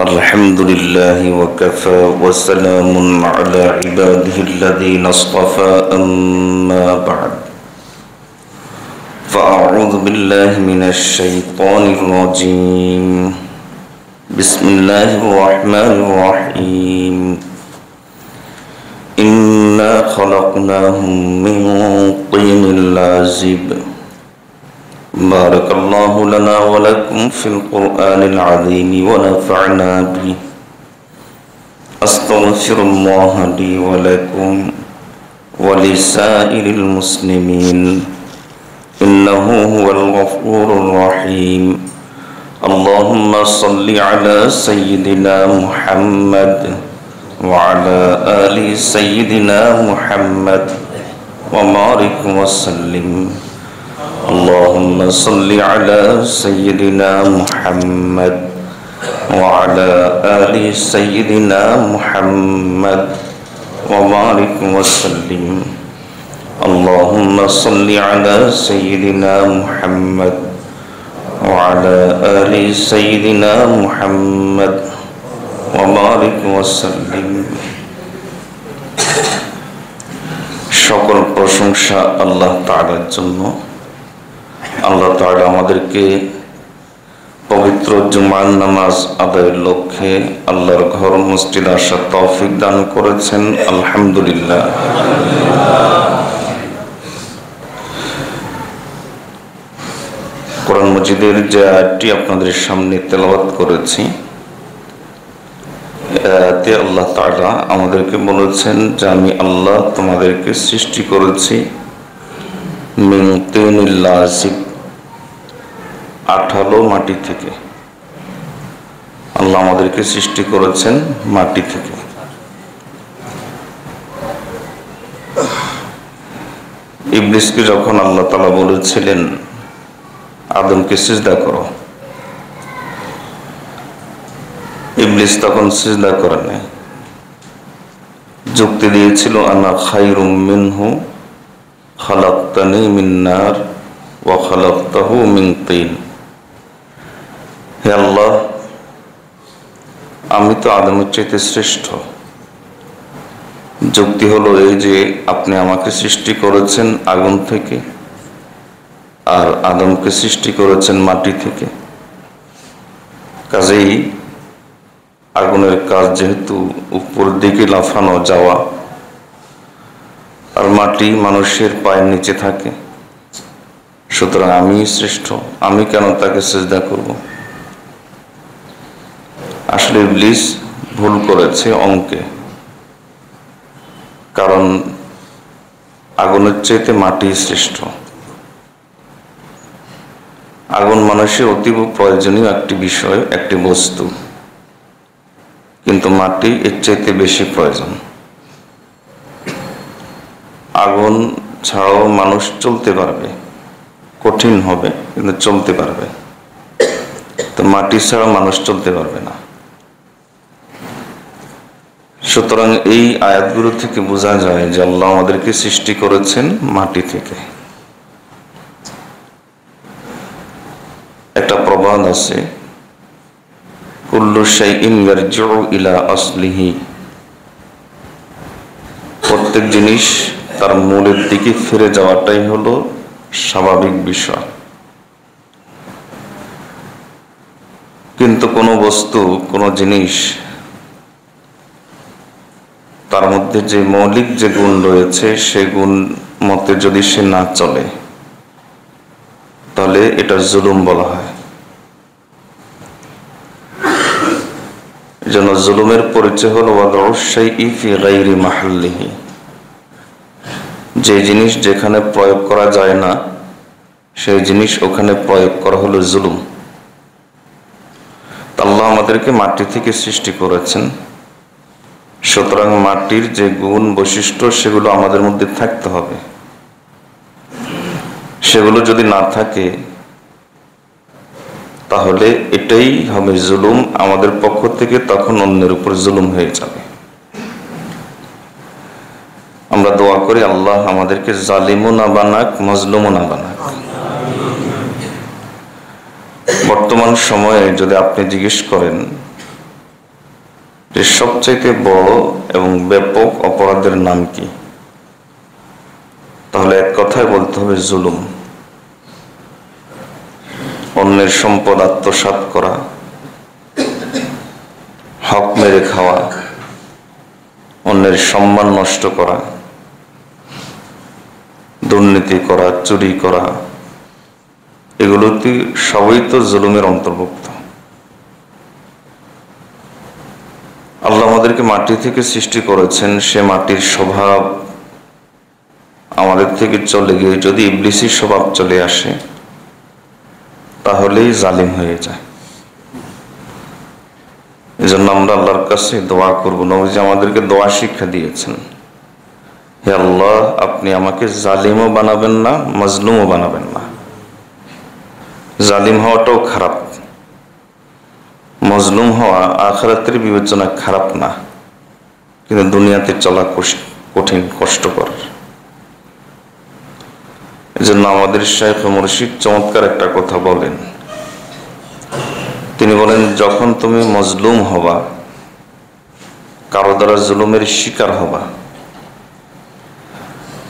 الحمد لله وكفى وسلام على عباده الذين اصطفى أما بعد فأعوذ بالله من الشيطان الرجيم بسم الله الرحمن الرحيم إنا خلقناهم من طين لازب بارك الله لنا ولكم في القرآن العظيم ونفعنا به أستغفر الله لي ولكم ولسائر المسلمين إنه هو الغفور الرحيم اللهم صل على سيدنا محمد وعلى آل سيدنا محمد وبارك وسلم اللهم صل على سيدنا محمد وعلى آل سيدنا محمد وبارك وسلم اللهم صل على سيدنا محمد وعلى آل سيدنا محمد وبارك وسلم সকল প্রশংসা আল্লাহ তাআলার জন্য। আল্লাহ তাআলা আমাদেরকে পবিত্র জুমার নামাজ আদায়ের লক্ষ্যে আল্লাহর ঘর মসজিদে আসার তৌফিক দান করেছেন, আলহামদুলিল্লাহ। কোরআন মজিদের যে আয়াতটি আপনাদের সামনে তেলাওয়াত করেছি, আয়াতে আল্লাহ তাআলা আমাদেরকে বলেছেন যে আমি আল্লাহ তোমাদেরকে সৃষ্টি করেছি মিন তিনিল লাযিব, আঠালো মাটি থেকে। আল্লাহ আমাদেরকে সৃষ্টি করেছেন মাটি থেকে। ইবলিসকে যখন আল্লাহ তাআলা বলেছিলেন আদমকে সিজদা করো, ইবলিস তখন সিজদা করে নাই, যুক্তি দিয়েছিল আনা খায়রুম মিনহু খালাকতানি মিন নার ওয়া খালাকতাহু মিন তিন। হে আল্লাহ, আমি তো আদমের চাইতে শ্রেষ্ঠ। যুক্তি হলো এই যে আপনি আমাকে সৃষ্টি করেছেন আগুন থেকে আর আদমকে সৃষ্টি করেছেন মাটি থেকে। কাজেই আগুনের কাজ যেহেতু উপর দিকে লাফানো যাওয়া, আর মাটি মানুষের পায়ের নিচে থাকে, সুতরাং আমি শ্রেষ্ঠ, আমি কেন তাকে সিজদা করব? আসলে ইবলিস ভুল করেছে অঙ্কে, কারণ আগুনের চাইতে মাটি শ্রেষ্ঠ। আগুন মানুষের অতীব প্রয়োজনীয় একটি বিষয়, একটি বস্তু, কিন্তু মাটি এর চাইতে বেশি প্রয়োজন। আগুন ছাড়াও মানুষ চলতে পারবে, কঠিন হবে কিন্তু চলতে পারবে, তো মাটি ছাড়া মানুষ চলতে পারবে না। সুতরাং এই আয়াতগুলো থেকে বোঝা যায় যে আল্লাহ আমাদেরকে সৃষ্টি করেছেন মাটি থেকে। একটা প্রবাদ আছে, কুল্লু শাইইন ইয়ারজিউ ইলা আসলিহি, প্রত্যেক জিনিস তার মূলের দিকে ফিরে যাওয়াটাই হলো স্বাভাবিক বিষয়। কিন্তু কোনো বস্তু, কোনো জিনিস, তার মধ্যে যে মৌলিক যে গুণ রয়েছে সে গুণ মতে যদি সে না চলে, তাহলে এটা জুলুম বলা হয়। যেন জুলুমের পরিচয় হলো ওয়াদউ শাইই ফি গায়রি মাহাল্লিহি, যে জিনিস যেখানে প্রয়োগ করা যায় না সেই জিনিস ওখানে প্রয়োগ করা হলো জুলুম। আল্লাহ আমাদেরকে মাটি থেকে সৃষ্টি করেছেন, সুতরাং মাটির যে গুণ বৈশিষ্ট্য সেগুলো আমাদের মধ্যে থাকতে হবে। সেগুলো যদি না থাকে তাহলে এটাই হবে জুলুম আমাদের পক্ষ থেকে, তখন অন্যের উপর জুলুম হয়ে যাবে। আমরা দোয়া করি আল্লাহ আমাদেরকে জালিমও না বানাক, মজলুমও না বানাক। বর্তমান সময়ে যদি আপনি জিজ্ঞেস করেন যে সবচাইতে বড় এবং ব্যাপক অপরাধের নাম কি, তাহলে এক কথায় বলতে হবে জুলুম। অন্যের সম্পদ আত্মসাৎ করা, হক মেরে খাওয়া, অন্যের সম্মান নষ্ট করা, দুর্নীতি করা, চুরি করা, এগুলোতে সবই তো জুলুমের অন্তর্ভুক্ত। আল্লাহ আমাদেরকে মাটি থেকে সৃষ্টি করেছেন, সে মাটির স্বভাব আমাদের থেকে চলে গিয়ে যদি ইবলিসি স্বভাব চলে আসে তাহলেই জালিম হয়ে যায়। এই জন্য আমরা আল্লাহর কাছে দোয়া করব। নবীজি আমাদেরকে দোয়া শিক্ষা দিয়েছেন, হে আল্লাহ, আপনি আমাকে জালিমও বানাবেন না, মাজলুমও বানাবেন না। জালিম হওয়াটাও খারাপ, মজলুম হওয়া আখিরাতের বিবেচনায় খারাপ না, কিন্তু দুনিয়াতে চলা কঠিন, কষ্টকর। এজন্য আমাদের শাইখ মুর্শিদ চমৎকার একটা কথা বলেন। তিনি বলেন, যখন তুমি মজলুম হবা, কারো দ্বারা জুলুমের শিকার হবা,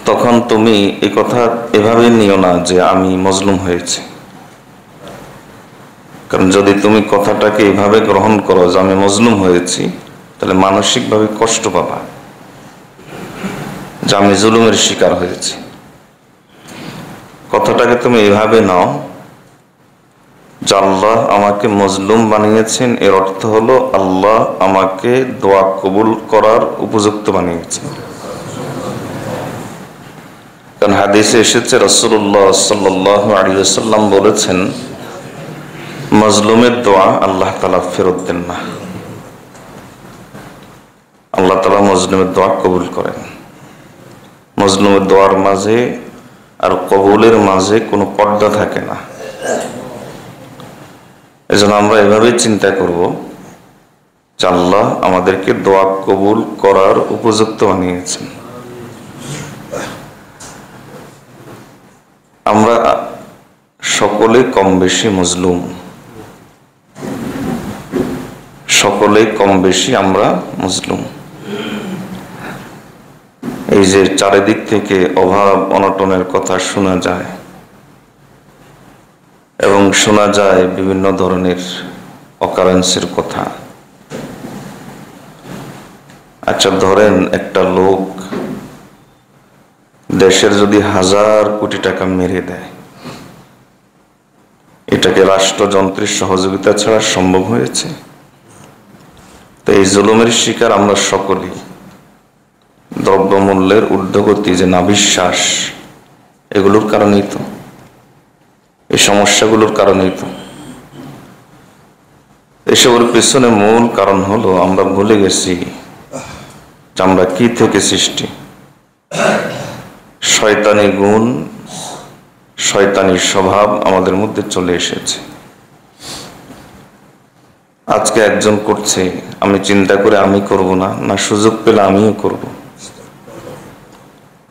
তখন তুমি এই কথা এভাবে নিও না যে আমি মজলুম হয়েছি। কারণ যদি তুমি কথাটাকে এভাবে গ্রহণ করো যে আমি মজলুম হয়েছি, তাহলে মানসিকভাবে কষ্ট পাবা যে আমি জুলুমের শিকার হয়েছি। কথাটাকে তুমি এভাবে নাও যে আল্লাহ আমাকে মজলুম বানিয়েছেন, এর অর্থ হলো আল্লাহ আমাকে দোয়া কবুল করার উপযুক্ত বানিয়েছেন। কারণ হাদিসে এসেছে, রাসূলুল্লাহ সাল্লাল্লাহু আলাইহি ওয়াসাল্লাম বলেছেন, মজলুমের দোয়া আল্লাহ তাআলা ফেরত দেন না। আল্লাহ তাআলা মজলুমের দোয়া কবুল করেন। মজলুমের দোয়ার মাঝে আর কবুলের মাঝে কোনো পর্দা থাকে না। এজন্য আমরা এভাবেই চিন্তা করব যে আল্লাহ আমাদেরকে দোয়া কবুল করার উপযুক্ত বানিয়েছেন। আমরা সকলে কম বেশি মজলুম, সকলে কম বেশি আমরা মজলুম। এই যে চারিদিক থেকে অভাব অনটনের কথা শোনা যায়, এবং শোনা যায় বিভিন্ন ধরনের অকারেন্সির কথা। আচ্ছা, ধরেন একটা লোক দেশের যদি 1000 কোটি টাকা মেরে দেয়, এটাকে রাষ্ট্রযন্ত্রের সহযোগিতা ছাড়া সম্ভব হয়েছে? তো এই জুলুমের শিকার আমরা সকলেই। দ্রব্যমূল্যের ঊর্ধ্বগতি, যে নাভিশ্বাস, এগুলোর কারণেই তো, এই সমস্যাগুলোর কারণেই তো। এসবের পেছনে মূল কারণ হলো আমরা ভুলে গেছি যে আমরা কি থেকে সৃষ্টি। শয়তানি গুণ, শয়তানি স্বভাব আমাদের মধ্যে চলে এসেছে। আজকে একজন করছে, আমি চিন্তা করে আমি করব না, না সুযোগ পেলে আমিও করব।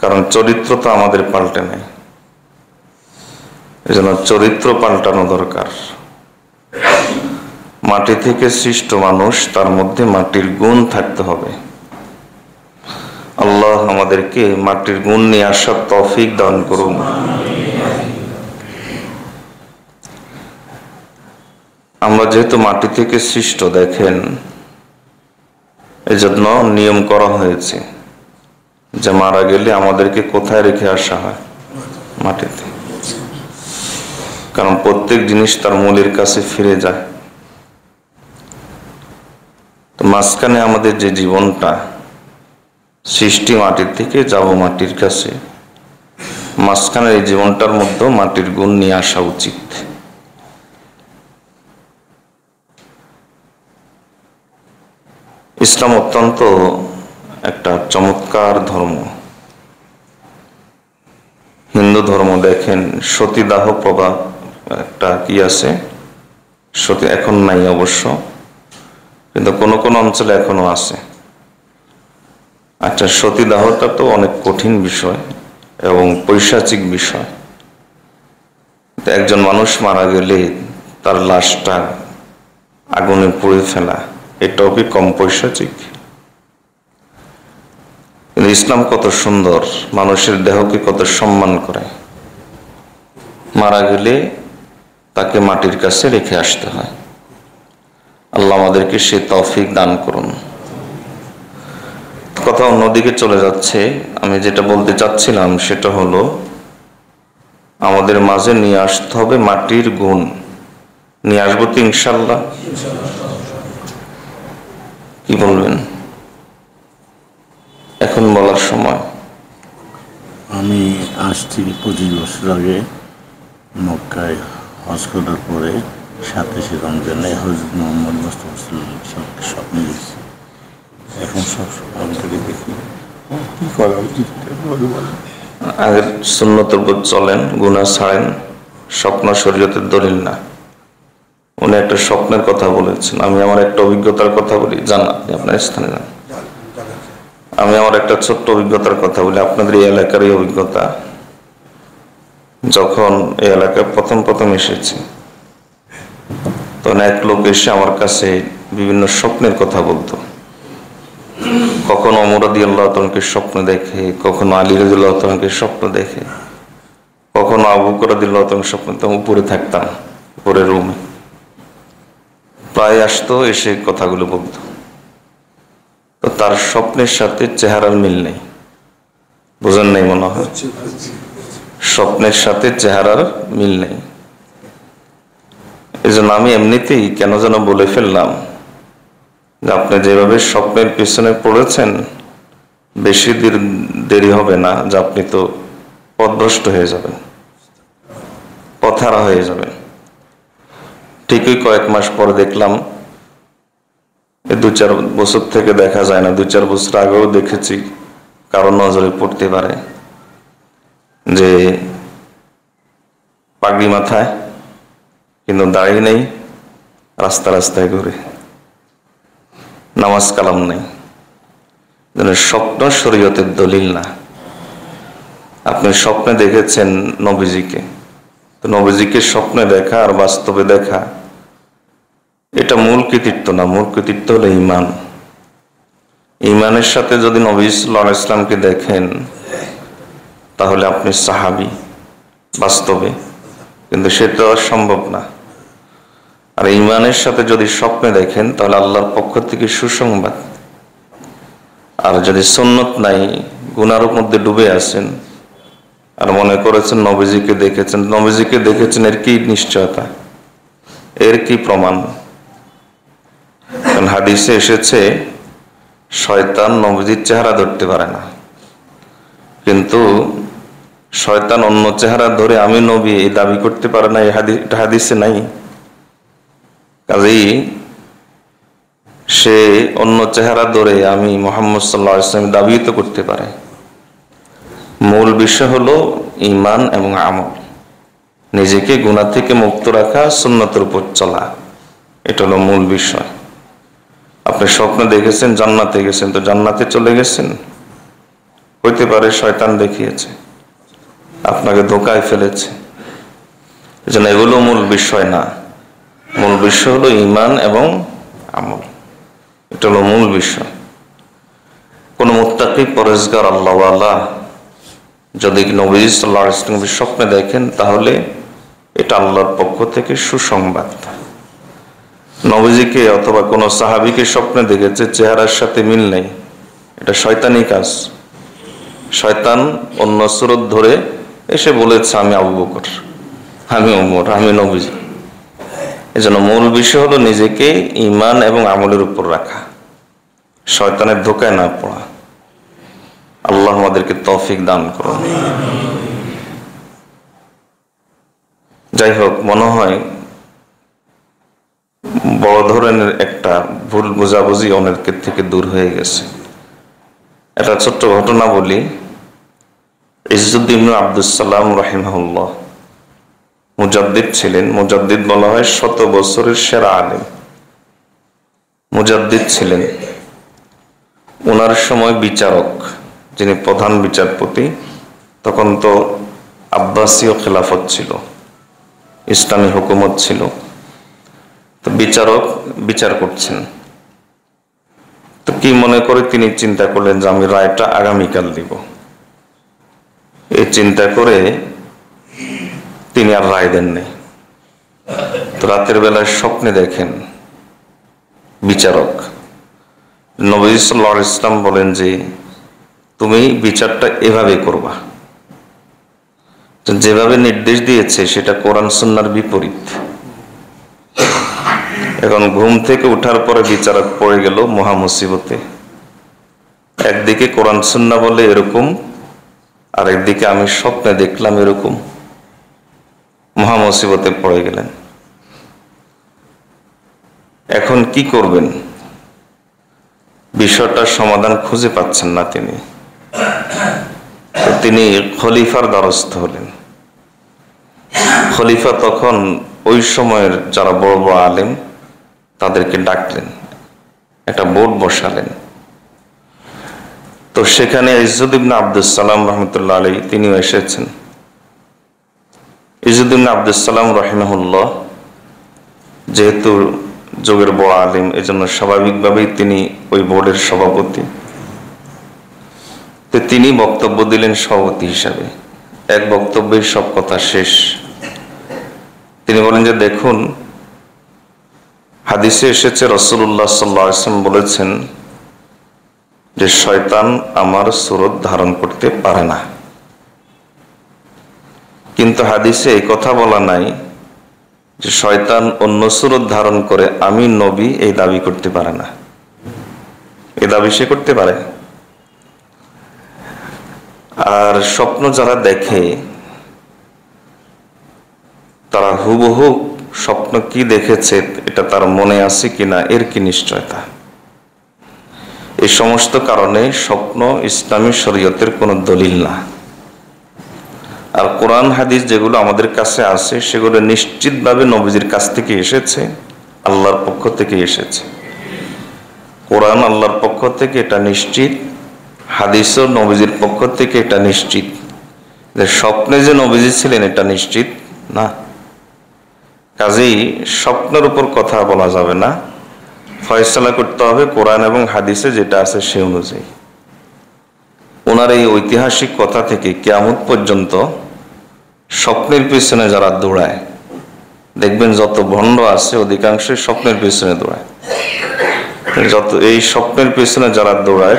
কারণ চরিত্র তো আমাদের পাল্টে নাই। এজন্য চরিত্র পাল্টানো দরকার। মাটি থেকে সৃষ্ট মানুষ, তার মধ্যে মাটির গুণ থাকতে হবে। আল্লাহ আমাদেরকে মাটির গুণ নিয়ে আসার তৌফিক দান করুন। আমরা যেহেতু মাটি থেকে সৃষ্ট, দেখেন, এজন্য নিয়ম করা হয়েছে যে মারা গেলে আমাদেরকে কোথায় রেখে আসা হয়? মাটিতে। কারণ প্রত্যেক জিনিস তার মূলের কাছে ফিরে যায়। তো মাঝখানে আমাদের যে জীবনটা, সৃষ্টি মাটির থেকে, যাব মাটির কাছে, মাঝখানে এই জীবনটার মধ্যে মাটির গুণ নিয়ে আসা উচিত। ইসলাম অত্যন্ত একটা চমৎকার ধর্ম। হিন্দু ধর্ম দেখেন, সতীদাহ প্রভা একটা কি আছে, সতী এখন নাই অবশ্য, কিন্তু কোনো কোনো অঞ্চলে এখনো আছে। আচ্ছা, সতীদাহটা তো অনেক কঠিন বিষয় এবং পৈশাচিক বিষয়। একজন মানুষ মারা গেলে তার লাশটা আগুনে পুড়ে ফেলা, এটাও কি কম পৈশাচিক? কিন্তু ইসলাম কত সুন্দর, মানুষের দেহকে কত সম্মান করে। মারা গেলে তাকে মাটির কাছে রেখে আসতে হয়। আল্লাহ আমাদেরকে সে তৌফিক দান করুন। কথা অন্যদিকে চলে যাচ্ছে। আমি যেটা বলতে চাচ্ছিলাম সেটা হলো, আমাদের মাঝে নিয়ে আসতে হবে মাটির গুণ। নিয়ে আসবো তো ইনশাল্লাহ? কি বলবেন? এখন বলার সময়। আমি আসছি 25 বছর আগে মক্কায় হজ করার পরে 27শে রমজানে হযরত মুহাম্মদ মুস্তাফা সাল্লাল্লাহু আলাইহি ওয়াসাল্লামকে স্বপ্নে দেখছি। এখন সব স্বপ্নটাকে দেখি, কি করা উচিত বলেন? আগের সুন্নতের উপর চলেন, গুনাহ ছাড়েন, স্বপ্ন শরীয়তের দলিল না। উনি একটা স্বপ্নের কথা বলেছেন, আমি আমার একটা অভিজ্ঞতার কথা বলি। যান আপনি আপনার স্থানে যান। আমি আমার একটা ছোট্ট অভিজ্ঞতার কথা বলি, আপনাদের এই এলাকারই অভিজ্ঞতা। যখন এই এলাকায় প্রথম এসেছি, তখন এক লোক এসে আমার কাছে বিভিন্ন স্বপ্নের কথা বলতো। কখনো ওমর রাদিয়াল্লাহু তাআলাকে স্বপ্ন দেখে, কখনো আলী রাদিয়াল্লাহু তাআলাকে স্বপ্ন দেখে, কখনো আবু বকর রাদিয়াল্লাহু তাআলাকে স্বপ্ন। তখন উপরে থাকতাম, উপরের রুমে প্রায় আসতো, এসে কথাগুলো বলতো। তো তার স্বপ্নের সাথে চেহারার মিল নেই। বোঝেন নাই মনে হয়? স্বপ্নের সাথে চেহারার মিল নেই। এই জন্য আমি এমনিতেই কেন যেন বলে ফেললাম যে আপনি যেভাবে স্বপ্নের পিছনে পড়েছেন, বেশি দেরি হবে না যে আপনি তো পথভ্রষ্ট হয়ে যাবেন, পথহারা হয়ে যাবেন। ঠিকই কয়েক মাস পরে দেখলাম, 2-4 বছর থেকে দেখা যায় না, 2-4 বছর আগেও দেখেছি, কারো নজরে পড়তে পারে যে পাগড়ি মাথায় কিন্তু দাড়ি নেই, রাস্তায় ঘুরে, নামাজ কালাম নেই। স্বপ্ন শরীয়তের দলিল না। আপনি স্বপ্নে দেখেছেন নবীজিকে, তো নবীজিকে স্বপ্নে দেখা আর বাস্তবে দেখা এটা মূল কৃতিত্ব না। মূল কৃতিত্ব হলো ঈমান। ঈমানের সাথে যদি নবী সাল্লাল্লাহু আলাইহি ওয়াসাল্লামকে দেখেন তাহলে আপনি সাহাবী বাস্তবে, কিন্তু সেটা সম্ভব না। আর ঈমানের সাথে যদি স্বপ্নে দেখেন তাহলে আল্লাহর পক্ষ থেকে সুসংবাদ। আর যদি সুন্নত নাই, গুনার মধ্যে ডুবে আছেন আর মনে করেছেন নবীজিকে দেখেছেন, এর কি নিশ্চয়তা, এর কি প্রমাণ? কারণ হাদিসে এসেছে শয়তান নবীজির চেহারা ধরতে পারে না, কিন্তু শয়তান অন্য চেহারা ধরে আমি নবী এই দাবি করতে পারে না। এটা হাদিসে নাই। কাজেই সে অন্য চেহারা ধরে আমি মুহাম্মদ সাল্লাল্লাহু আলাইহি ওয়াসাল্লাম দাবি তো করতে পারে। মূল বিষয় হলো ঈমান এবং আমল, নিজেকে গুনাহ থেকে মুক্ত রাখা, সুন্নতের উপর চলা, এটা হলো মূল বিষয়। আপনি স্বপ্ন দেখেছেন জান্নাতে গেছেন, তো জান্নাতে চলে গেছেন? হইতে পারে শয়তান দেখিয়েছে, আপনাকে ধোঁকায় ফেলেছে। এজন্য এগুলো মূল বিষয় না। মূল বিষয় হলো ঈমান এবং আমল, এটা হলো মূল বিষয়। কোন মুত্তাকি পরেজগার আল্লাহওয়ালা যদি নবী সাল্লাল্লাহু আলাইহি ওয়াসাল্লামের স্বপ্নে দেখেন তাহলে এটা আল্লাহর পক্ষ থেকে সুসংবাদ। নবীজিকে অথবা কোন সাহাবীকে স্বপ্নে দেখেছে, চেহারার সাথে মিল নেই, এটা শয়তানি কাজ। শয়তান অন্য সুরত ধরে এসে বলেছে আমি আবু বকর, আমি ওমর, আমি নবীজি। এজন্য মূল বিষয় হলো নিজেকে ঈমান এবং আমলের উপর রাখা, শয়তানের ধোঁকায় না পড়া। আল্লাহ আমাদেরকে তৌফিক দান করুন। যাই হোক, মনে হয় বড় ধরনের একটা ভুল বোঝাবুঝি অনেকের থেকে দূর হয়ে গেছে। একটা ছোট্ট ঘটনা বলি। ইজ্জুদ্দিন ইবনে আব্দুস সালাম রাহিমাহুল্লাহ মুজাদ্দিদ ছিলেন। মুজাদ্দিদ বলা হয় 100 বছরের সেরা আলেম, মুজাদ্দিদ ছিলেন। ওনার সময় বিচারক, যিনি প্রধান বিচারপতি, তখন তো আব্বাসীয় খেলাফত ছিল, ইসলামী হুকুমত ছিল। তো বিচারক বিচার করছেন। তো কি মনে করে তিনি চিন্তা করলেন যে আমি রায়টা আগামীকাল দিব। এই চিন্তা করে তিনি আর রায় দেননি। তো রাতের বেলায় স্বপ্নে দেখেন বিচারক, নবী সাল্লাল্লাহু আলাইহি ওয়াসাল্লাম বলেন যে তুমি বিচারটা এভাবে করবা, যেভাবে নির্দেশ দিয়েছে সেটা কোরআন সুন্নাহর বিপরীত। এখন ঘুম থেকে ওঠার পরে বিচারক পড়ে গেল মহা মুসিবতে। একদিকে কোরআন সুন্নাহ বলে এরকম, আর একদিকে আমি স্বপ্নে দেখলাম এরকম, মহা মুসিবতে পড়ে গেলেন। এখন কি করবেন? বিষয়টার সমাধান খুঁজে পাচ্ছেন না তিনি। তিনি খলিফার দ্বারস্থ হলেন। খলিফা তখন ওই সময়ের যারা বড় বড় আলেম তাদেরকে ডাকলেন, একটা বোর্ড বসালেন। তো সেখানে ইজ্জত ইবনে আব্দুস সালাম রহমতুল্লাহ আলাইহি তিনিও এসেছেন। ইজ্জত ইবনে আব্দুস সালাম রাহিমাহুল্লাহ যেহেতু যুগের বড় আলেম, এজন্য স্বাভাবিকভাবেই তিনি ওই বোর্ডের সভাপতি। তো তিনি বক্তব্য দিলেন সভাপতি হিসাবে। এক বক্তব্যে সব কথা শেষ। তিনি বলেন যে দেখুন, হাদিসে এসেছে রাসূলুল্লাহ সাল্লাল্লাহু আলাইহি ওয়াসাল্লাম বলেছেন যে শয়তান আমার সুরত ধারণ করতে পারে না। কিন্তু হাদিসে এই কথা বলা নাই যে শয়তান অন্য সুরত ধারণ করে আমি নবী এই দাবি করতে পারে না। এই দাবি সে করতে পারে। আর স্বপ্ন যারা দেখে তারা হুবহু স্বপ্ন কি দেখেছে এটা তার মনে আছে কিনা এর কি নিশ্চয়তা? এই সমস্ত কারণে স্বপ্ন ইসলামী শরীয়তের কোনো দলিল না। আর কোরআন হাদিস যেগুলো আমাদের কাছে আছে সেগুলো নিশ্চিতভাবে নবীজির কাছ থেকে এসেছে, আল্লাহর পক্ষ থেকে এসেছে। কোরআন আল্লাহর পক্ষ থেকে, এটা নিশ্চিত। হাদিসও নবীজির পক্ষ থেকে, এটা নিশ্চিত। যে স্বপ্নে যে নবীজি ছিলেন এটা নিশ্চিত না। কাজেই স্বপ্নের উপর কথা বলা যাবে না, ফয়সালা করতে হবে কোরআন এবং হাদিসে যেটা আছে সে অনুযায়ী। ওনার এই ঐতিহাসিক কথা থেকে কিয়ামত পর্যন্ত স্বপ্নের পিছনে যারা দৌড়ায়, দেখবেন যত ভণ্ড আছে অধিকাংশই স্বপ্নের পিছনে দৌড়ায়। যত এই স্বপ্নের পিছনে যারা দৌড়ায়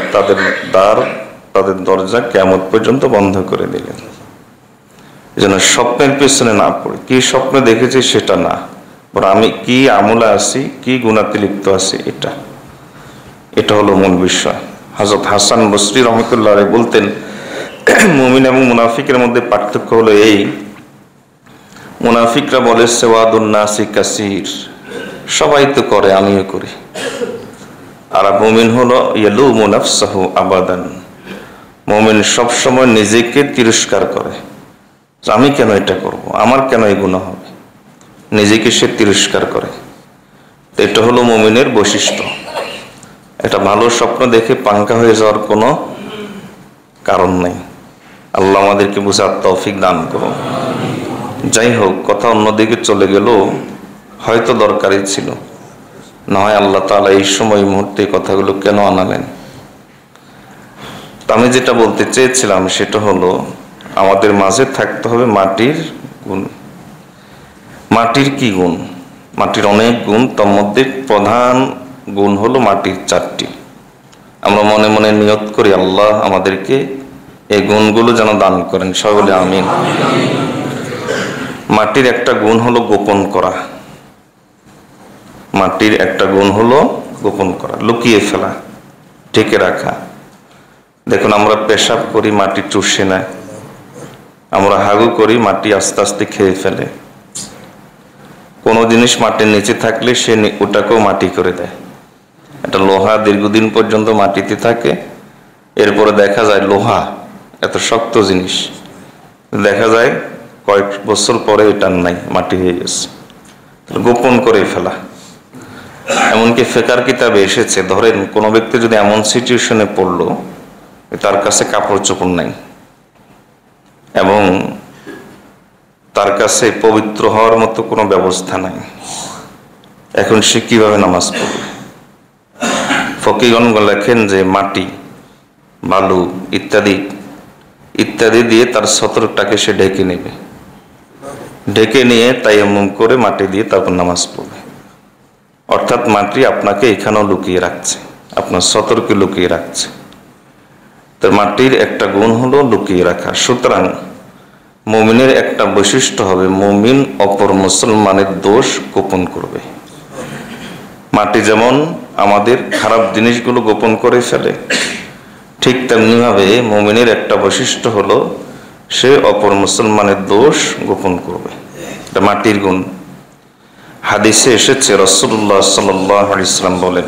তাদের দরজা কিয়ামত পর্যন্ত বন্ধ করে দিলেন। যেন স্বপ্নের পিছনে না পড়ে, কি স্বপ্নে দেখেছি সেটা না, বরং আমি কি আমলে আছি, কি গুনাতে লিপ্ত আছি, এটা হলো মূল বিষয়। হযরত হাসান বসরি রহমতুল্লাহ আলাইহি বলতেন, মুমিন এবং মুনাফিকের মধ্যে পার্থক্য হলো এই, মুনাফিকরা বলে সাওয়াদুন নাসি কাসীর, সবাই তো করে আমিও করি। আর মুমিন হলো ইয়ালুমু নাফসাহু আবাদান, মুমিন সবসময় নিজেকে তিরস্কার করে, আমি কেন এটা করব, আমার কেন এই গুনাহ হবে, নিজেকে সে তিরস্কার করে। এটা হলো মুমিনের বৈশিষ্ট্য। এটা ভালো স্বপ্ন দেখে পাঙ্কা হয়ে যাওয়ার কোনো কারণ নেই। আল্লাহ আমাদেরকে বুঝার তৌফিক দান করুন। যাই হোক, কথা অন্যদিকে চলে গেল, হয়তো দরকারই ছিল, না হয় আল্লাহ তাআলা এই সময় মুহূর্তে কথাগুলো কেন আনালেন। আমি যেটা বলতে চেয়েছিলাম সেটা হলো, আমাদের মাঝে থাকতে হবে মাটির গুণ। মাটির কি গুণ? মাটির অনেক গুণ, তার মধ্যে প্রধান গুণ হলো মাটির 4টি। আমরা মনে মনে নিয়ত করি আল্লাহ আমাদেরকে এই গুণগুলো যেন দান করেন, সকলে আমিন। মাটির একটা গুণ হলো গোপন করা। মাটির একটা গুণ হলো গোপন করা, লুকিয়ে ফেলা, ঢেকে রাখা। দেখুন, আমরা পেশাব করি, মাটি চুষে নেয়। আমরা হাগু করি, মাটি আস্তে আস্তে খেয়ে ফেলে। কোনো জিনিস মাটির নিচে থাকলে সে ওটাকেও মাটি করে দেয়। একটা লোহা দীর্ঘদিন পর্যন্ত মাটিতে থাকে, এরপরে দেখা যায় লোহা এত শক্ত জিনিস, দেখা যায় কয়েক বছর পরে এটা নাই, মাটি হয়ে গেছে। গোপন করে ফেলা। এমনকি ফিকহ কিতাবে এসেছে, ধরেন কোনো ব্যক্তি যদি এমন সিচুয়েশনে পড়লো তার কাছে কাপড় চোপড় নাই এবং তার কাছে পবিত্র হওয়ার মতো কোনো ব্যবস্থা নাই, এখন সে কিভাবে নামাজ পড়বে? ফকিগণ লেখেন যে মাটি, বালু ইত্যাদি ইত্যাদি দিয়ে তার সতরটাকে সে ঢেকে নেবে, ঢেকে নিয়ে তায়াম্মুম করে মাটি দিয়ে তারপর নামাজ পড়বে। অর্থাৎ মাটি আপনাকে এখানেও লুকিয়ে রাখছে, আপনার সতরকে লুকিয়ে রাখছে। তো মাটির একটা গুণ হলো লুকিয়ে রাখা। সুতরাং মুমিনের একটা বৈশিষ্ট্য হবে, মুমিন অপর মুসলমানের দোষ গোপন করবে। মাটি যেমন আমাদের খারাপ জিনিসগুলো গোপন করে ফেলে, ঠিক তেমনিভাবে মুমিনের একটা বৈশিষ্ট্য হলো সে অপর মুসলমানের দোষ গোপন করবে। এটা মাটির গুণ। হাদিসে এসেছে, রাসূলুল্লাহ সাল্লাল্লাহু আলাইহি ওয়াসাল্লাম বলেন,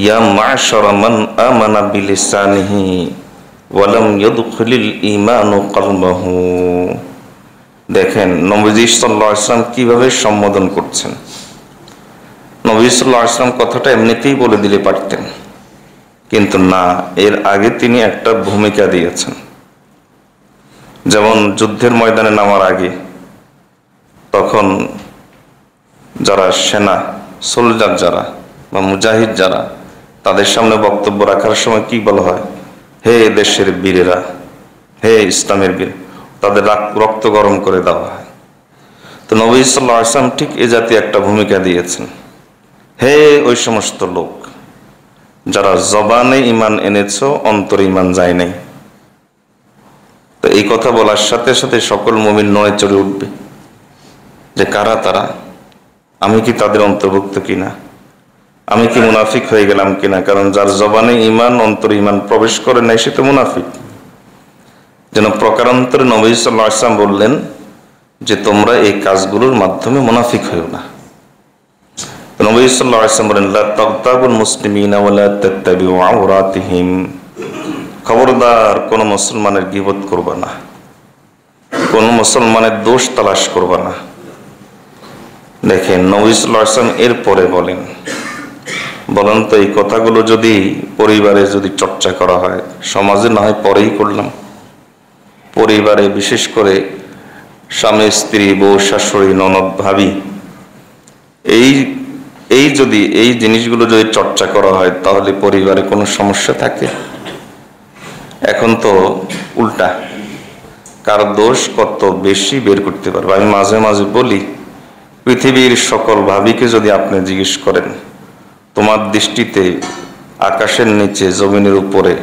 ইয়া মা'শারা মান আমানা বিলিসানিহি ওয়া লাম ইয়াদখুলিল ঈমানু কলবাহু। দেখেন নবীজি সাল্লাল্লাহু আলাইহি ওয়াসাল্লাম কিভাবে সম্বোধন করছেন। নবী সাল্লাল্লাহু আলাইহি ওয়াসাল্লাম কথাটা এমনিতেই বলে দিলে পারতেন, কিন্তু না, এর আগে তিনি একটা ভূমিকা দিয়েছেন। যেমন যুদ্ধের ময়দানে নামার আগে তখন যারা সেনা, সোলজার যারা বা মুজাহিদ যারা, তাদের সামনে বক্তব্য রাখার সময় কি বলা হয়? হে দেশের বীরেরা, হে ইসলামের বীর, তাদের রক্ত গরম করে দেওয়া হয়। তো নবী সাল্লাল্লাহু আলাইহি ওয়াসাল্লাম ঠিক এ জাতীয় একটা ভূমিকা দিয়েছেন। হে ওই সমস্ত লোক যারা জবানে ঈমান এনেছো, অন্তরে ঈমান যায় নাই। তো এই কথা বলার সাথে সাথে সকল মুমিন নড়ে চড়ে উঠবে যে কারা তারা, আমি কি তাদের অন্তর্ভুক্ত কিনা, আমি কি মুনাফিক হয়ে গেলাম কিনা। কারণ যার জবানে ঈমান, অন্তরে ঈমান প্রবেশ করে নাই, সে তো মুনাফিক। যেন প্রকারান্তরে নবী সাল্লাল্লাহু আলাইহি ওয়াসাল্লাম বললেন যে তোমরা এই কাজগুলোর মাধ্যমে মুনাফিক হইও না। নবী সাল্লাল্লাহু আলাইহি ওয়াসাল্লাম বলেন, লা তাগতাবুল মুসলিমিনা ওয়া লা তাত্তাবিউ আওরাতিহিম। খবরদার কোন মুসলমানের গীবত করবা না, কোন মুসলমানের দোষ তালাশ করবা না। দেখেন নবী সাল্লাল্লাহু আলাইহি ওয়াসাল্লাম এরপরে বলেন তো এই কথাগুলো যদি পরিবারে যদি চর্চা করা হয়, সমাজে না হয় পরেই করলাম, পরিবারে বিশেষ করে স্বামী স্ত্রী, বউ শাশুড়ি, ননদ ভাবি, এই জিনিসগুলো যদি চর্চা করা হয় তাহলে পরিবারে কোনো সমস্যা থাকে? এখন তো উল্টা, কার দোষ কত বেশি বের করতে পারবে। আমি মাঝে মাঝে বলি, পৃথিবীর সকল ভাবিকে যদি আপনি জিজ্ঞেস করেন তোমার দৃষ্টিতে আকাশের নিচে জমিনের উপরে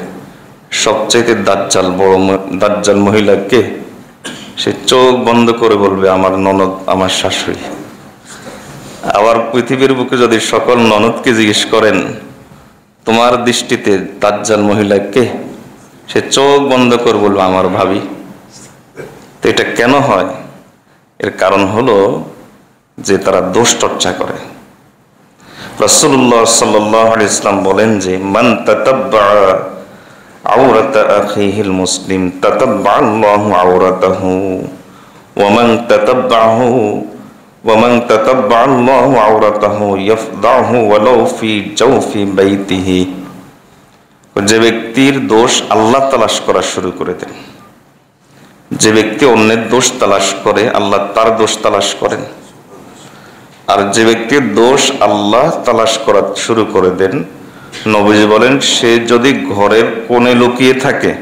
সবচাইতে দাজ্জাল মহিলা কে, সে চোখ বন্ধ করে বলবে আমার ননদ, আমার শাশুড়ি। আবার পৃথিবীর বুকে যদি সকল ননদকে জিজ্ঞেস করেন তোমার দৃষ্টিতে দাজ্জাল মহিলা কে, সে চোখ বন্ধ করে বলবে আমার ভাবি। তো এটা কেন হয়? এর কারণ হলো যে তারা দোষ চর্চা করে। রাসূলুল্লাহ সাল্লাল্লাহু আলাইহি ওয়াসাল্লাম বলেন যে মান তাতাব্বা আওরাতা আখিহিল মুসলিম তাতাব্বা আল্লাহু আওরাতাহু ওয়া মান তাতাব্বাহু ওয়ামান তাতাব্বা আল্লাহু আওরাতাহু ইয়াফদাহু ওয়ালাউ ফি জাওফি বাইতিহি। যে ব্যক্তির দোষ আল্লাহ তালাশ করা শুরু করে দেন, যে ব্যক্তি অন্যের দোষ তালাশ করে আল্লাহ তার দোষ তালাশ করেন। আর যে ব্যক্তির দোষ আল্লাহ তালাশ করা শুরু করে দেন, নবীজি বলেন সে যদি ঘরের কোণে লুকিয়ে থাকে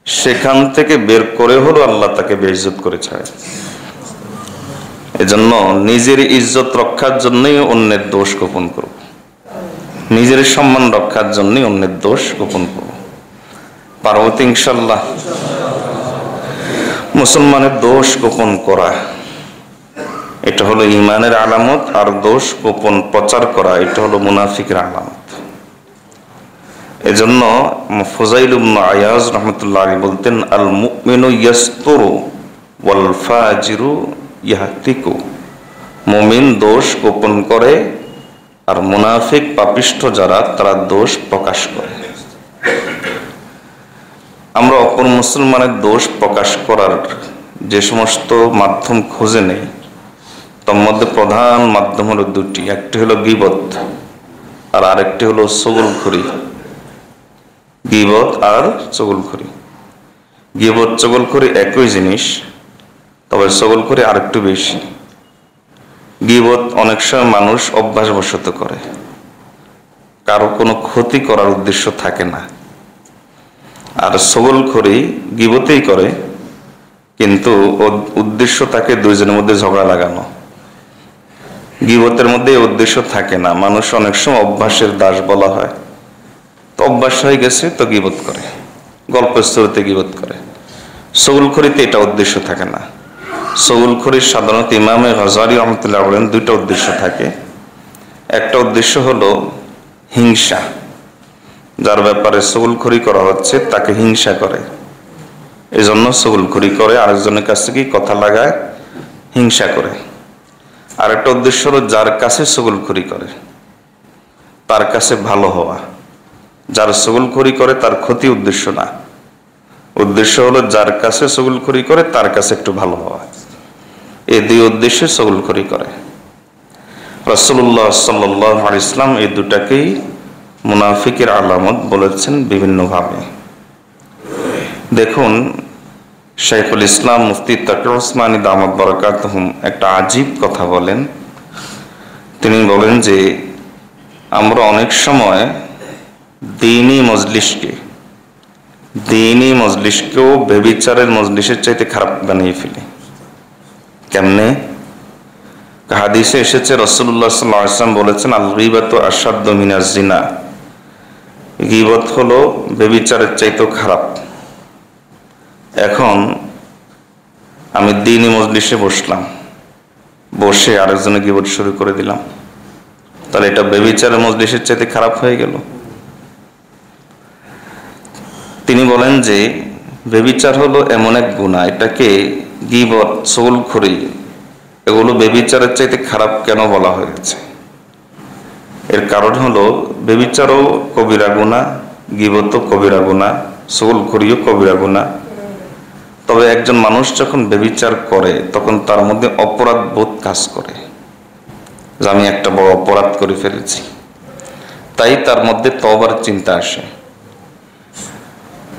সেখান থেকে বের করে হলো আল্লাহ তাকে বেইজ্জত করে ছাড়ে। এজন্য নিজের ইজ্জত রক্ষার জন্যই অন্যের দোষ গোপন করব, নিজের সম্মান রক্ষার জন্যই অন্যের দোষ গোপন করব। পারবো তো ইনশাআল্লাহ? মুসলমানের দোষ গোপন করা এটা হলো ঈমানের আলামত, আর দোষ গোপন প্রচার করা এটা হলো মুনাফিকের আলামত। এজন্য ফুজাইল ইবনে আয়াজ রাহমাতুল্লাহ আলাইহি বলতেন, আল মুমিনু ইয়াসতুরু ওয়াল ফাজিরু ইয়াহতিকু। মুমিন দোষ গোপন করে আর মুনাফিক পাপিষ্ঠ যারা তারা দোষ প্রকাশ করে। আমরা অপর মুসলমানের দোষ প্রকাশ করার যে সমস্ত মাধ্যম খুঁজে নেই, তার মধ্যে প্রধান মাধ্যম হলো দুটি। একটি হলো গীবত আর আরেকটি হলো চগলখড়ি। গীবত আর চগলখড়ি, গীবত চগলখড়ি একই জিনিস, তবে চগলখড়ি আরেকটু বেশি। গীবত অনেক সময় মানুষ অভ্যাসবশত করে, কারো কোনো ক্ষতি করার উদ্দেশ্য থাকে না। আর ছগলখড়ি গীবতেই করে, কিন্তু উদ্দেশ্য থাকে দুইজনের মধ্যে ঝগড়া লাগানো। গীবতের মধ্যে এই উদ্দেশ্য থাকে না। মানুষ অনেক সময় অভ্যাসের দাস বলা হয়, তো অভ্যাস হয়ে গেছে তো গীবত করে, গল্পের শুরুতে গীবত করে। ছগলখড়িতে এটা উদ্দেশ্য থাকে না। ছগলখড়ির সাধারণত ইমামে গজালি রহমতুল্লাহ বলেন দুইটা উদ্দেশ্য থাকে। একটা উদ্দেশ্য হলো হিংসা, যার ব্যাপারে ছগলখড়ি করা হচ্ছে তাকে হিংসা করে, এই জন্য ছগলখড়ি করে, আরেকজনের কাছ থেকে কথা লাগায়, হিংসা করে। আরেকটা উদ্দেশ্য হলো যার কাছে ছগলখড়ি করে তার কাছে ভালো হওয়া। যার ছগলখড়ি করে তার ক্ষতি উদ্দেশ্য না, উদ্দেশ্য হলো যার কাছে ছগলখড়ি করে তার কাছে একটু ভালো হওয়া। এই দুই উদ্দেশ্যে ছগলখড়ি করে। রাসূলুল্লাহ সাল্লাল্লাহু আলাইহি ওয়াসাল্লাম এই দুটাকেই মুনাফিকের আলামত বলেছেন বিভিন্নভাবে। দেখুন, শাইখুল ইসলাম মুফতি তাকি উসমানী দামাত বারাকাতুহুম একটা আজীব কথা বলেন। তিনি বলেন যে আমরা অনেক সময় দ্বীনি মজলিসকেও ব্যভিচারের মজলিসের চাইতে খারাপ বানিয়ে ফেলি। কেমনে? হাদিসে এসেছে রাসূলুল্লাহ সাল্লাল্লাহু আলাইহি ওয়াসাল্লাম বলেছেন, আল গীবাতু আশাদ্দু মিনাজ জিনা, গীবত হলো ব্যভিচারের চাইতেও খারাপ। এখন আমি দ্বীনি মজলিসে বসলাম, বসে আরেকজনে গীবত শুরু করে দিলাম, তাহলে এটা ব্যভিচারের মজলিসের চাইতে খারাপ হয়ে গেল। তিনি বলেন যে ব্যভিচার হলো এমন এক গুনাহ, এটাকে গীবত, ছগলখড়ি এগুলো ব্যভিচারের চাইতে খারাপ কেন বলা হয়েছে? এর কারণ হলো ব্যভিচারও কবিরা গুনাহ, গীবতও কবিরা গুনাহ, ছগলখড়িও কবিরা গুনাহ। তবে একজন মানুষ যখন ব্যভিচার করে তখন তার মধ্যে অপরাধ বোধ কাজ করে, যে আমি একটা বড় অপরাধ করে ফেলেছি, তাই তার মধ্যে তওবার চিন্তা আসে।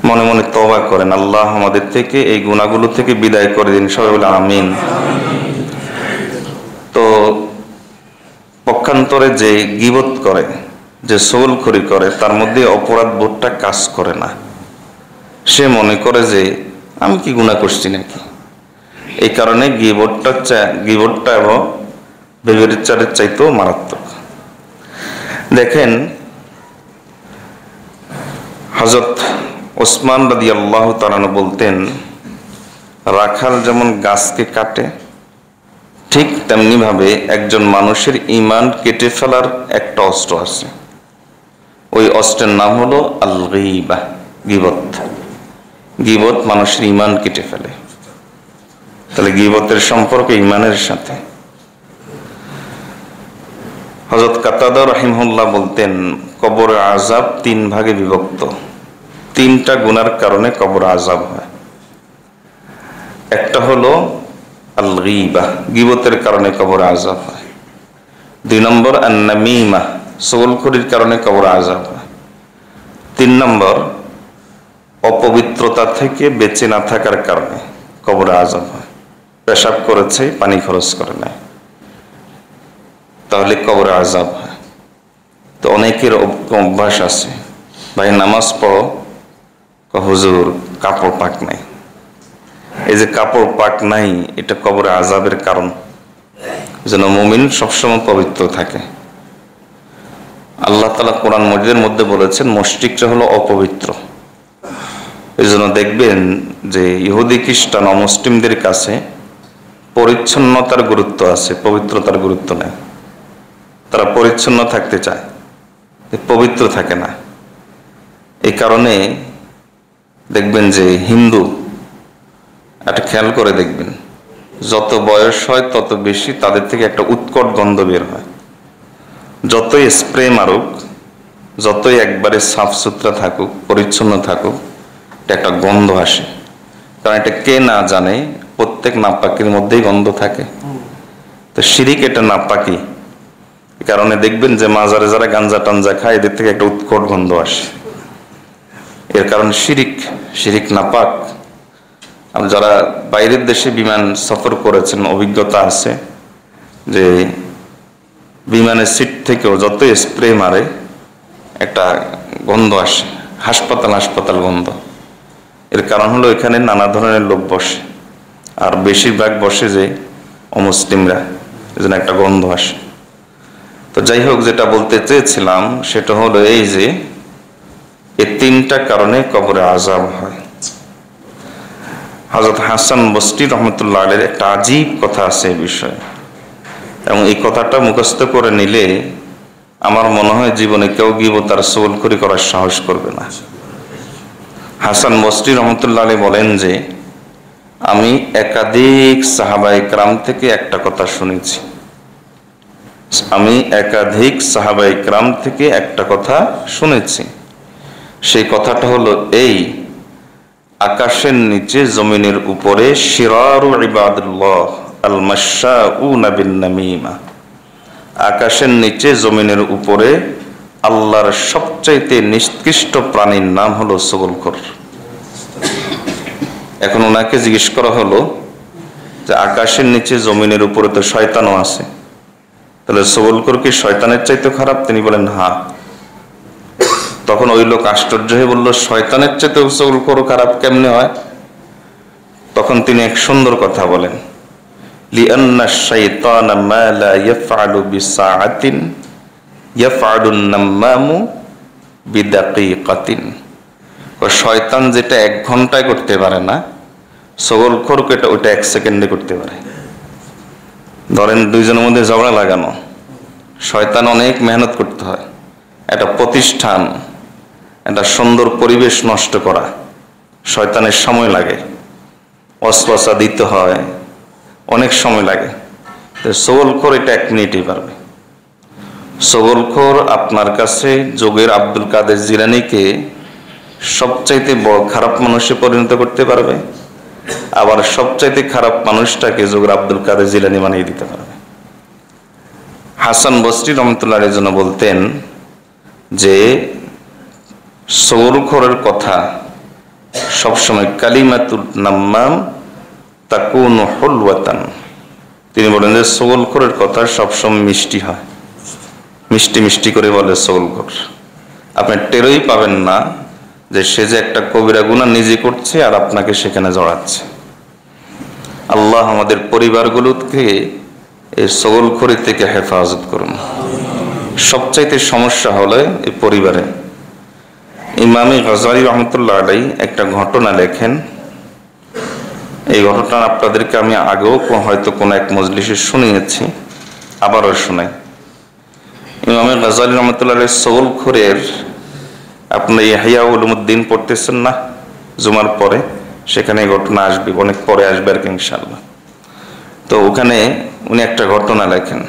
মনে মনে তওবা করেন, আল্লাহ আমাদের থেকে এই গুনাহগুলো থেকে বিদায় করে দিন, সবাই বলে আমিন। তো পক্ষান্তরে যে গীবত করে, যে ছগলখড়ি করে, তার মধ্যে অপরাধ বোধটা কাজ করে না। সে মনে করে যে আমি কি গুনাহ করছি নাকি। এই কারণে গীবতটা এবং ব্যভিচারের চাইতেও মারাত্মক। দেখেন, হযরত ওসমান রাদিয়াল্লাহু তাআলা বলতেন, রাখাল যেমন গাছকে কাটে, ঠিক তেমনি ভাবে একজন মানুষের ঈমান কেটে ফেলার একটা অস্ত্র আছে। ওই অস্ত্রের নাম হলো আল গীবা, গীবত। গীবত মানুষের ঈমান কেটে ফেলে। তাহলে গীবতের সম্পর্ক ঈমানের সাথে। হযরত কাতাদা রাহিমাহুল্লাহ বলতেন, কবরে আযাব 3 ভাগে বিভক্ত। 3টা গুনার কারণে কবরে আযাব হয়। একটা হলো আল গীবা, গীবতের কারণে কবরে আযাব হয়। 2 নম্বর আন নামিমা, ছগলখড়ির কারণে কবরে আযাব হয়। 3 নম্বর অপবিত্রতা থেকে বেঁচে না থাকার কারণে কবরে আযাব হয়। পেশাব করেছে, পানি খরচ করে নাই, তাহলে কবরে আযাব হয়। তো অনেকের অভ্যাস আছে, ভাই নামাজ পড়ো, হুজুর কাপড় পাক নাই। এই যে কাপড় পাক নাই, এটা কবরে আযাবের কারণ। যেন মুমিন সবসময় পবিত্র থাকে। আল্লাহ তাআলা কোরআন মাজিদের মধ্যে বলেছেন মুশরিকরা হলো অপবিত্র। এই জন্য দেখবেন যে ইহুদি খ্রিস্টান অমুসলিমদের কাছে পরিচ্ছন্নতার গুরুত্ব আছে, পবিত্রতার গুরুত্ব নেই। তারা পরিচ্ছন্ন থাকতে চায়, পবিত্র থাকে না। এই কারণে দেখবেন যে হিন্দু, একটা খেয়াল করে দেখবেন, যত বয়স হয় তত বেশি তাদের থেকে একটা উৎকট গন্ধ বের হয়। যতই স্প্রে মারুক, যতই একবারে সাফ সুতরা থাকুক, পরিচ্ছন্ন থাকুক, একটা গন্ধ আসে। কারণ এটা কে না জানে, প্রত্যেক নাপাকির মধ্যেই গন্ধ থাকে। তো শিরিক এটা নাপাকি। এই কারণে দেখবেন যে মাজারে যারা গাঞ্জা টাঞ্জা খায়, এদের থেকে একটা উৎকট গন্ধ আসে। এর কারণ শিরিক নাপাক। আর যারা বাইরের দেশে বিমান সফর করেছেন, অভিজ্ঞতা আছে, যে বিমানের সিট থেকেও যত স্প্রে মারে একটা গন্ধ আসে, হাসপাতাল গন্ধ। এর কারণ হলো এখানে নানা ধরনের লোক বসে, আর বেশিরভাগ বসে যে অমুসলিমরা, এজন্য একটা গন্ধ আসে। তো যাই হোক, যেটা বলতে চেয়েছিলাম সেটা হলো এই যে এই তিনটা কারণে কবরে আযাব হয়। হযরত হাসান বসরি রহমতুল্লাহ আলাইহির একটা আজীব কথা আছে এই বিষয়ে, এবং এই কথাটা মুখস্থ করে নিলে আমার মনে হয় জীবনে কেউ গীবত আর চুগলখড়ি করার সাহস করবে না। হাসান বসরি রহমতুল্লাহ আলাইহি বলেন যে আমি একাধিক সাহাবায়ে কেরাম থেকে একটা কথা শুনেছি, সেই কথাটা হলো এই: আকাশের নিচে জমিনের উপরে শিরারু ইবাদুল্লাহ আল মাশাউনা বিন নামিমা, আকাশের নিচে জমিনের উপরে আল্লাহর সবচাইতে নিকৃষ্ট প্রাণীর নাম হলো চুগলখোর। এখন ওনাকে জিজ্ঞেস করা হলো যে আকাশের নিচে জমিনের উপরে তো শয়তানও আছে, তাহলে চুগলখোর কি শয়তানের চাইতে খারাপ? তিনি বলেন হ্যাঁ। তখন ওই লোক আশ্চর্য হয়ে বলল, শয়তানের চাইতে চুগলখোর খারাপ কেমনে হয়? তখন তিনি এক সুন্দর কথা বলেন, লিআন্না শাইতানা মা লা ইয়াফআলু বিসাআতিন ইয়াফআলুন নাম্মামু বিদাকিকাতিন। শয়তান যেটা 1 ঘন্টায় করতে পারে না, চুগলখোর ওটা 1 সেকেন্ডে করতে পারে। ধরেন দুইজনের মধ্যে ঝগড়া লাগানো, শয়তান অনেক মেহনত করতে হয়, একটা প্রতিষ্ঠান, একটা সুন্দর পরিবেশ নষ্ট করা শয়তানের সময় লাগে, ওয়াসওয়াসা দিতে হয়, অনেক সময় লাগে। চুগলখোর এটা 1 মিনিটেই পারবে। চুগলখোর আপনার কাছে যোগের আব্দুল কাদের জিলানীকে সবচাইতে খারাপ মানুষে পরিণত করতে পারবে, আবার সবচাইতে খারাপ মানুষটাকে যোগের আব্দুল কাদের জিলানী বানিয়ে দিতে পারবে। হাসান বসরি রহমতুল্লাহ আলাইহির জন্য বলতেন যে চুগলখোরের কথা সবসময় কালিমাতুল নাম্মাম তাকুনু হুলওয়াতান। তিনি বলেন যে চুগলখোরের কথা সবসময় মিষ্টি হয়, মিষ্টি মিষ্টি করে বলে চুগলখোর। আপনি টেরই পাবেন না যে সে যে একটা কবিরা গুনাহ নিজে করছে আর আপনাকে সেখানে জড়াচ্ছে। আল্লাহ আমাদের পরিবারগুলোকে এই চুগলখোরি থেকে হেফাজত করুন। সবচাইতে সমস্যা হলে এই পরিবারে। ইমামে গজালি রহমতুল্লাহ আলাইহি একটা ঘটনা লেখেন, এই ঘটনা আপনাদেরকে আমি আগেও হয়তো কোনো এক মজলিসে শুনিয়েছি, আবারও শোনাই। ইমামে গজালি রহমতুল্লাহ আলাইহি চুগলখোরের, আপনি ইহয়া উলুমুদ্দিন পড়তেছেন না জুমার পরে, সেখানে ঘটনা আসবে, অনেক পরে আসবে আর কি ইনশাআল্লাহ। তো ওখানে উনি একটা ঘটনা লেখেন।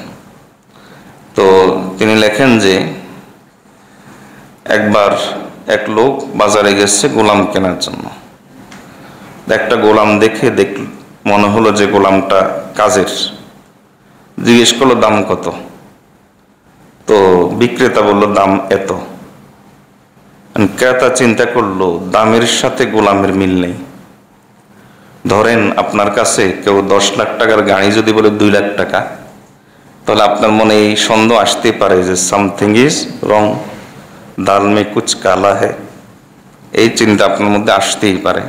তো তিনি লেখেন যে একবার এক লোক বাজারে গেছে গোলাম কেনার জন্য। একটা গোলাম দেখে মনে হলো যে গোলামটা কাজের, জিজ্ঞেস করলো দাম কত। তো বিক্রেতা বলল দাম এত। ক্রেতা চিন্তা করলো দামের সাথে গোলামের মিল নেই। ধরেন আপনার কাছে কেউ 10 লাখ টাকার গাড়ি যদি বলে 2 লাখ টাকা, তাহলে আপনার মনে এই সন্দেহ আসতে পারে যে সামথিং ইজ রং, দাল মে কুছ কালা হ্যায়, এই চিন্তা আপনার মধ্যে আসতেই পারে।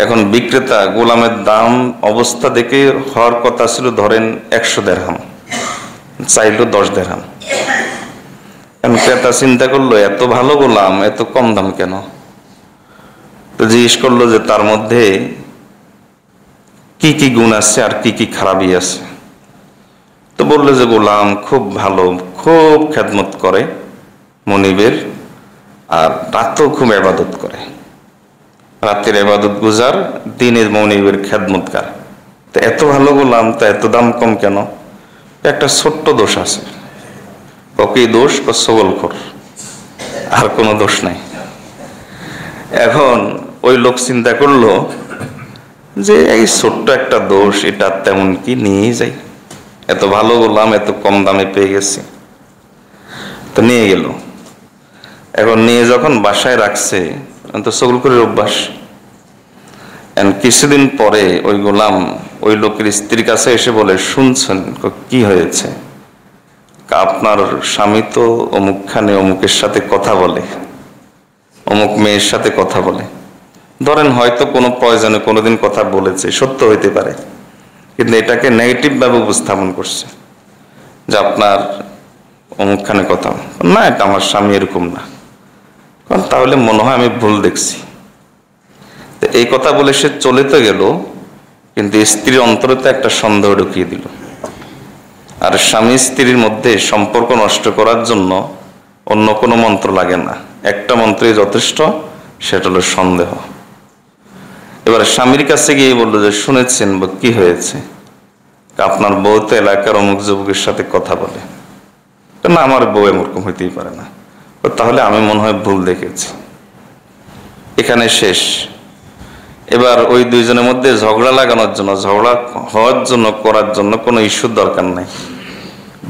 এখন বিক্রেতা গোলামের দাম অবস্থা দেখে হওয়ার কথা ছিল ধরেন 100 দিরহাম, চাইলো 10 দিরহাম। ক্রেতা চিন্তা করলো এত ভালো গোলাম এত কম দাম কেন? তো জিজ্ঞেস করলো যে তার মধ্যে কি কি গুণ আছে আর কি কি খারাপই আছে। তো বললো যে গোলাম খুব ভালো, খুব খেদমত করে মনিবের, আর রাতেও খুব ইবাদত করে, রাতের ইবাদত গুজার, দিনের মনিবের খেদমতগার। তো এত ভালো গোলাম, তা এত দাম কম কেন? একটা ছোট্ট দোষ আছে। কি দোষ? চুগলখোর, আর কোনো দোষ নাই। এখন ওই লোক চিন্তা করলো যে এই ছোট্ট একটা দোষ, এটা তেমন কি নিয়ে যাই, এত ভালো গোলাম এত কম দামে পেয়ে গেছি। তো নিয়ে গেল। এখন নিয়ে যখন বাসায় রাখছে, তো চুগলখোরের অভ্যাস। কিছুদিন পরে ওই গোলাম ওই লোকের স্ত্রীর কাছে এসে বলে, শুনছেন কি হয়েছে? আপনার স্বামী তো অমুকখানে অমুকের সাথে কথা বলে, অমুক মেয়ের সাথে কথা বলে। ধরেন হয়তো কোনো প্রয়োজনে কোনোদিন কথা বলেছে, সত্য হইতে পারে, কিন্তু এটাকে নেগেটিভ ভাবে উপস্থাপন করছে যে আপনার অমুকখানে কথা না, এটা আমার স্বামী এরকম না। কারণ তাহলে মনে হয় আমি ভুল দেখছি। এই কথা বলে সে চলে তো গেল, কিন্তু স্ত্রীর অন্তরে তো একটা সন্দেহ ঢুকিয়ে দিল। আর স্বামী স্ত্রীর মধ্যে সম্পর্ক নষ্ট করার জন্য অন্য কোনো মন্ত্র লাগে না, একটা মন্ত্রই যথেষ্ট, সেটা হলো সন্দেহ। এবার স্বামীর কাছে গিয়ে বললো যে, শুনেছেন কি হয়েছে? আপনার বউ তো এলাকার অমুক যুবকের সাথে কথা বলে। না, আমার বউ এরকম হইতেই পারে না। তাহলে আমি মনে হয় ভুল দেখেছি। এখানে শেষ। এবার ওই দুইজনের মধ্যে ঝগড়া লাগানোর জন্য, ঝগড়া হওয়ার জন্য, করার জন্য কোনো ইস্যুর দরকার নাই,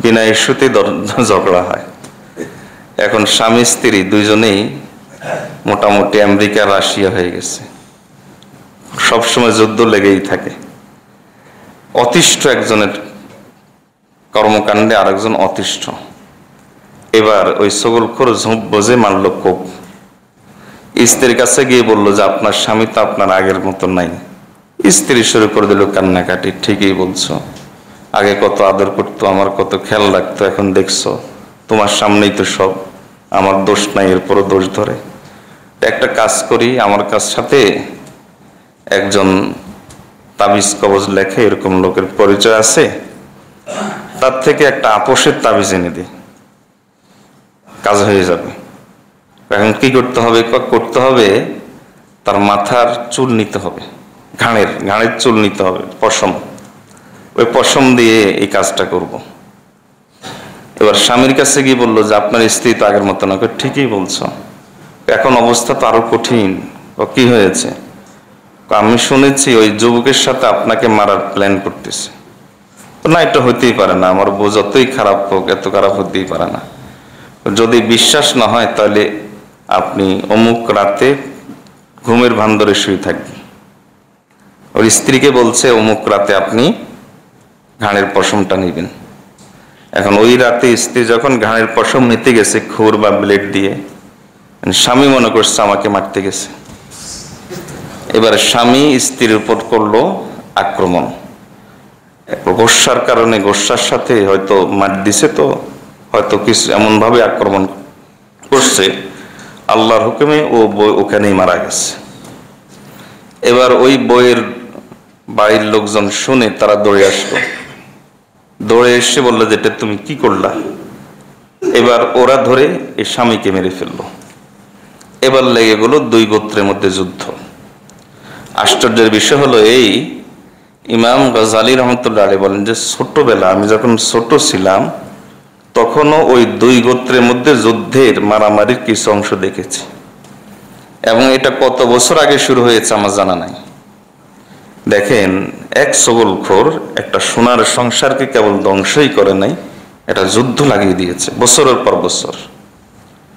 বিনা ইস্যুতেই ঝগড়া হয়। এখন স্বামী স্ত্রী দুইজনেই মোটামুটি আমেরিকা রাশিয়া হয়ে গেছে, সবসময় যুদ্ধ লেগেই থাকে। অতিষ্ঠ একজনের কর্মকাণ্ডে আরেকজন অতিষ্ঠ। এবার ওই সগলখোর ঝোঁপ বোঝে মারল কোপ। স্ত্রীর কাছে গিয়ে বলল যে, আপনার স্বামী তো আপনার আগের মতো নাই। স্ত্রী শুরু করে দিল কান্নাকাটি। ঠিকই বলছো, আগে কত আদর করতো, আমার কত খেয়াল রাখতো, এখন দেখছো তোমার সামনেই তো সব, আমার দোষ নাই, এরপরও দোষ ধরে। একটা কাজ করি, আমার কাছ সাথে একজন তাবিজ কবজ লেখে এরকম লোকের পরিচয় আছে, তার থেকে একটা আপোষের তাবিজ এনে দিই, কাজ হয়ে যাবে। এখন কি করতে হবে? করতে হবে তার মাথার চুল নিতে হবে, ঘাড়ের চুল নিতে হবে, পশম, ওই পশম দিয়ে এই কাজটা করব। এবার স্বামীর কাছে গিয়ে বললো যে, আপনার স্ত্রী তো আগের মতো না। ঠিকই বলছো, এখন অবস্থা তো আরো কঠিন। কি হয়েছে? আমি শুনেছি ওই যুবকের সাথে আপনাকে মারার প্ল্যান করতেছে। না, এটা হইতেই পারে না, আমার বউ যতই খারাপ হোক এত খারাপ হতেই পারে না। যদি বিশ্বাস না হয় তাহলে আপনি অমুক রাতে ঘুমের ভান ধরে শুয়ে থাকবেন। ওর স্ত্রীকে বলছে, অমুক রাতে আপনি ঘাড়ের পশমটা নিবেন। এখন ওই রাতে স্ত্রী যখন ঘাড়ের পশম নিতে গেছে খুর বা ব্লেড দিয়ে, স্বামী মনে করছে আমাকে মারতে গেছে। এবার স্বামী স্ত্রীর উপর করলো আক্রমণ। গোস্বার কারণে, গোস্বার সাথে হয়তো মার দিছে, তো হয়তো কিছু এমন ভাবে আক্রমণ করছে, আল্লাহর হুকুমে ও বই ওখানেই মারা গেছে। এবার ওই বইয়ের বাড়ির লোকজন শুনে তারা দৌড়ে আসলো, দৌড়ে এসে বললো যে, এটা তুমি কি করলা? এবার ওরা ধরে এই স্বামীকে মেরে ফেললো। এবার লেগে গেল দুই গোত্রের মধ্যে যুদ্ধ। আশ্চর্যের বিষয় হলো এই, ইমাম গাজ্জালী রহমতুল্লাহ আলাইহি বলেন যে, ছোটবেলা আমি যখন ছোট ছিলাম তখনও ওই দুই গোত্রের মধ্যে যুদ্ধের মারামারির কিছু অংশ দেখেছি, এবং এটা কত বছর আগে শুরু হয়েছে আমার জানা নাই। দেখেন, এক সগলখোর একটা সোনার সংসারকে কেবল ধ্বংসই করে নাই, এটা যুদ্ধ লাগিয়ে দিয়েছে বছরের পর বছর।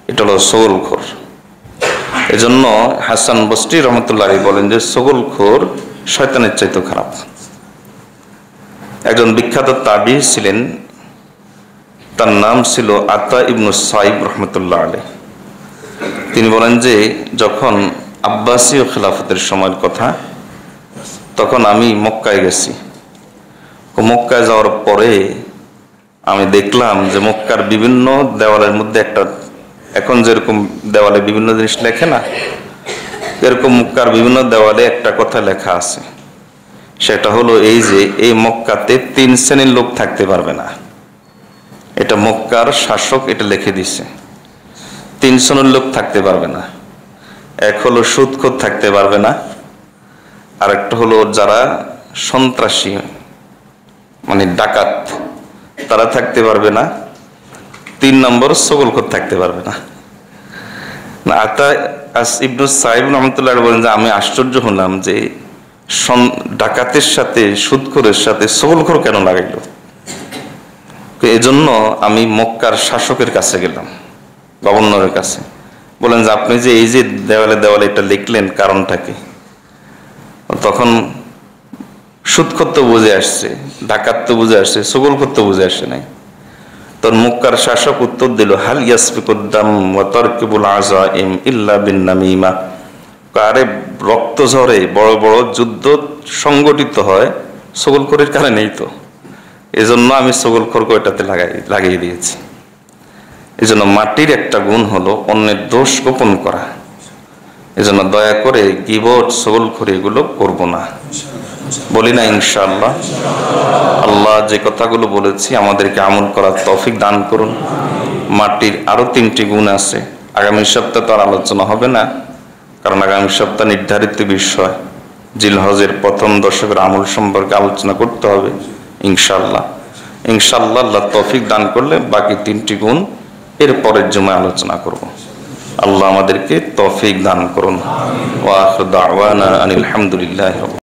এটা হলো সগলখোর। এজন্য হাসান বসরি রহমতুল্লাহ আলাইহি বলেন যে, সগলখোর শয়তানের চাইতে খারাপ। একজন বিখ্যাত তাবী ছিলেন, তার নাম ছিল আতা ইবনু সাইব রহমতুল্লাহ আলাইহি। তিনি বলেন যে, যখন আব্বাসীয় খেলাফতের সময়ের কথা, তখন আমি মক্কায় গেছি। মক্কায় যাওয়ার পরে আমি দেখলাম যে মক্কার বিভিন্ন দেওয়ালের মধ্যে একটা, এখন যেরকম দেওয়ালে বিভিন্ন জিনিস লেখে না, এরকম মক্কার বিভিন্ন দেওয়ালে একটা কথা লেখা আছে। সেটা হলো এই যে, এই মক্কাতে 3 শ্রেণীর লোক থাকতে পারবে না। এটা মক্কার শাসক এটা লিখে দিছে। 3 শ্রেণীর লোক থাকতে পারবে না। এক হলো সুদখোর থাকতে পারবে না, আর একটা হলো যারা সন্ত্রাসী মানে ডাকাত, তারা থাকতে পারবে না। 3 নম্বর সগলখোর থাকতে পারবে না। আতা ইবনু সাইব রহমতুল্লাহ বলেন যে, আমি আশ্চর্য হলাম যে ডাকাতের সাথে সুদখোরের সাথে সগলখোর কেন লাগাইল। এজন্য আমি মক্কার শাসকের কাছে গেলাম, গভর্নরের কাছে। বলেন যে, আপনি যে এই যে দেওয়ালে দেওয়ালে এটা লিখলেন, কারণটা কি? তখন সুদখোর তো বুঝে আসছে, ডাকাত তো বুঝে আসছে, ছগলখোর তো বুঝে আসে নাই। তখন মক্কার শাসক উত্তর দিল, হাল ইয়াসফিকুদ্দাম ওয়া তারকিবুল আযাইম ইল্লা বিন নামিমা। আরে রক্ত ঝরে, বড় বড় যুদ্ধ সংগঠিত হয় ছগলখোরের কারণেই তো, এজন্য আমি ছগলখোরকে ওইটাতে লাগিয়ে দিয়েছি। এজন্য মাটির একটা গুণ হলো অন্যের দোষ গোপন করা। এজন্য দয়া করে গীবত, ছগলখোরি এগুলো করব না, বলি না ইনশাআল্লাহ। আল্লাহ যে কথাগুলো বলেছি আমাদেরকে আমল করার তৌফিক দান করুন। মাটির আরো 3টি গুণ আছে, আগামী সপ্তাহে তো আর আলোচনা হবে না, কারণ আগামী সপ্তাহ নির্ধারিত বিষয় জিলহজের প্রথম দশকের আমল সম্পর্কে আলোচনা করতে হবে ইনশাআল্লাহ। ইনশাআল্লাহ আল্লাহ তৌফিক দান করলে বাকি 3টি গুণ এর পরের জুমায় আলোচনা করব। আল্লাহ আমাদেরকে তৌফিক দান করুন। ওয়া আখিরু দাওয়ানা আনিল হামদুলিল্লাহি।